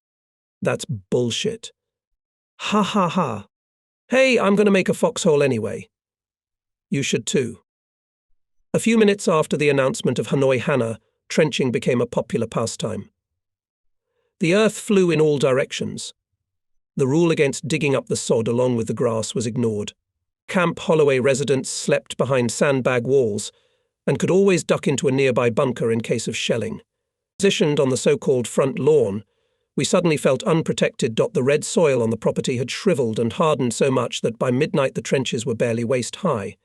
"That's bullshit." "Ha ha ha. Hey, I'm going to make a foxhole anyway." "You should too." A few minutes after the announcement of Hanoi Hana, trenching became a popular pastime. The earth flew in all directions. The rule against digging up the sod along with the grass was ignored. Camp Holloway residents slept behind sandbag walls and could always duck into a nearby bunker in case of shelling. Positioned on the so-called front lawn, we suddenly felt unprotected. The red soil on the property had shriveled and hardened so much that by midnight the trenches were barely waist high.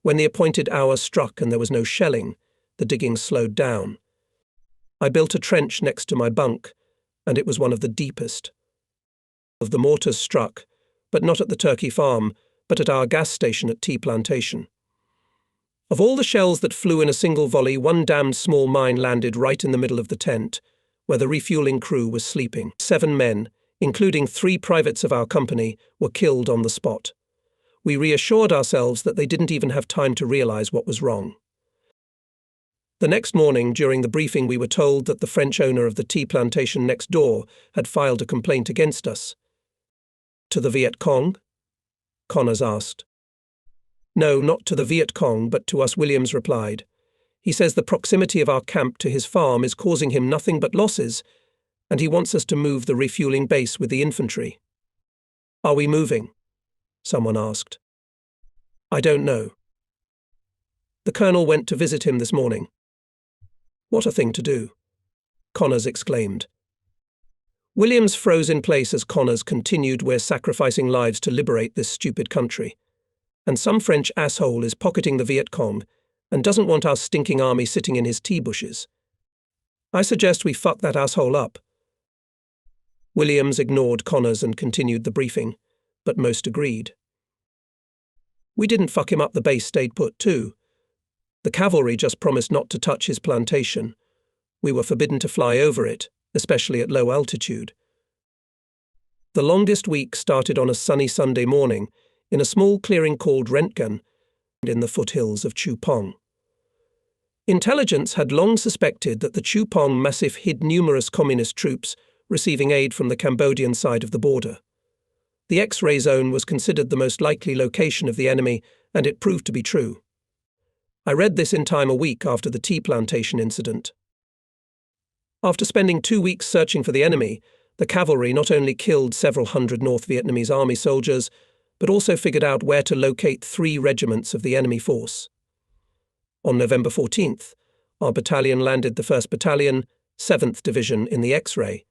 When the appointed hour struck and there was no shelling, the digging slowed down. I built a trench next to my bunk, and it was one of the deepest. The mortars struck, but not at the turkey farm, but at our gas station at Tea Plantation. Of all the shells that flew in a single volley, one damned small mine landed right in the middle of the tent, where the refueling crew was sleeping. 7 men, including 3 privates of our company, were killed on the spot. We reassured ourselves that they didn't even have time to realize what was wrong. The next morning, during the briefing, we were told that the French owner of the tea plantation next door had filed a complaint against us. To the Viet Cong? Connors asked. No, not to the Viet Cong, but to us, Williams replied. He says the proximity of our camp to his farm is causing him nothing but losses, and he wants us to move the refueling base with the infantry. Are we moving? Someone asked. I don't know. The colonel went to visit him this morning. What a thing to do, Connors exclaimed. Williams froze in place as Connors continued, "We're sacrificing lives to liberate this stupid country. And some French asshole is pocketing the Viet Cong and doesn't want our stinking army sitting in his tea bushes. I suggest we fuck that asshole up." Williams ignored Connors and continued the briefing, but most agreed. We didn't fuck him up, the base stayed put too. The cavalry just promised not to touch his plantation. We were forbidden to fly over it, especially at low altitude. The longest week started on a sunny Sunday morning in a small clearing called Rentgen in the foothills of Chupong. Intelligence had long suspected that the Chupong Massif hid numerous communist troops receiving aid from the Cambodian side of the border. The X-ray zone was considered the most likely location of the enemy, and it proved to be true. I read this in Time a week after the tea plantation incident. After spending 2 weeks searching for the enemy, the cavalry not only killed several hundred North Vietnamese army soldiers, but also figured out where to locate 3 regiments of the enemy force. On November 14th, our battalion landed the 1st Battalion, 7th Division in the X-ray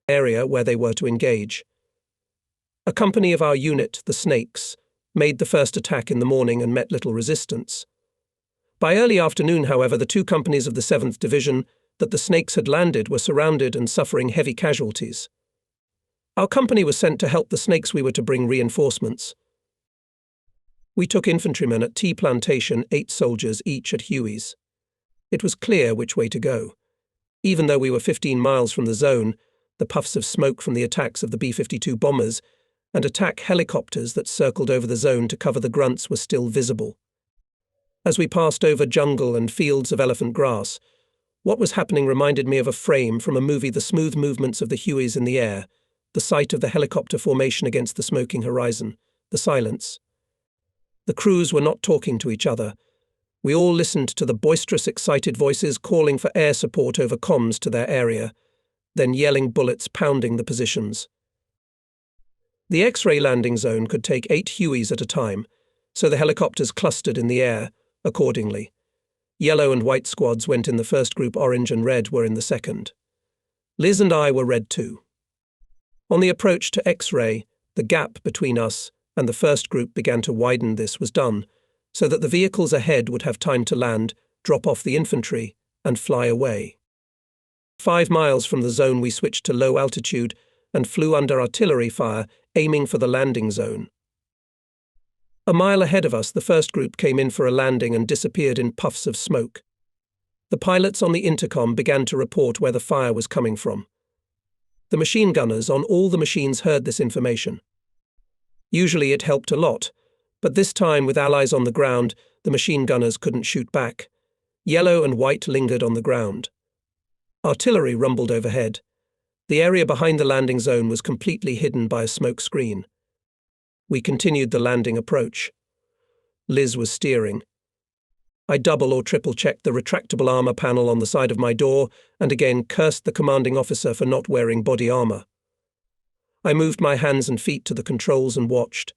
area where they were to engage. A company of our unit, the Snakes, made the first attack in the morning and met little resistance. By early afternoon, however, the 2 companies of the 7th Division that the Snakes had landed were surrounded and suffering heavy casualties. Our company was sent to help the Snakes. We were to bring reinforcements. We took infantrymen at Tea Plantation, 8 soldiers each at Huey's. It was clear which way to go. Even though we were 15 miles from the zone, the puffs of smoke from the attacks of the B-52 bombers and attack helicopters that circled over the zone to cover the grunts were still visible. As we passed over jungle and fields of elephant grass, what was happening reminded me of a frame from a movie, the smooth movements of the Hueys in the air, the sight of the helicopter formation against the smoking horizon, the silence. The crews were not talking to each other. We all listened to the boisterous, excited voices calling for air support over comms to their area, then yelling bullets pounding the positions. The X-ray landing zone could take 8 Hueys at a time, so the helicopters clustered in the air accordingly. Yellow and white squads went in the first group, orange and red were in the second. Liz and I were red too. On the approach to X-ray, the gap between us and the first group began to widen. This was done so that the vehicles ahead would have time to land, drop off the infantry, and fly away. 5 miles from the zone, we switched to low altitude and flew under artillery fire, aiming for the landing zone. A mile ahead of us, the first group came in for a landing and disappeared in puffs of smoke. The pilots on the intercom began to report where the fire was coming from. The machine gunners on all the machines heard this information. Usually it helped a lot, but this time, with allies on the ground, the machine gunners couldn't shoot back. Yellow and white lingered on the ground. Artillery rumbled overhead. The area behind the landing zone was completely hidden by a smoke screen. We continued the landing approach. Liz was steering. I double or triple checked the retractable armor panel on the side of my door and again cursed the commanding officer for not wearing body armor. I moved my hands and feet to the controls and watched.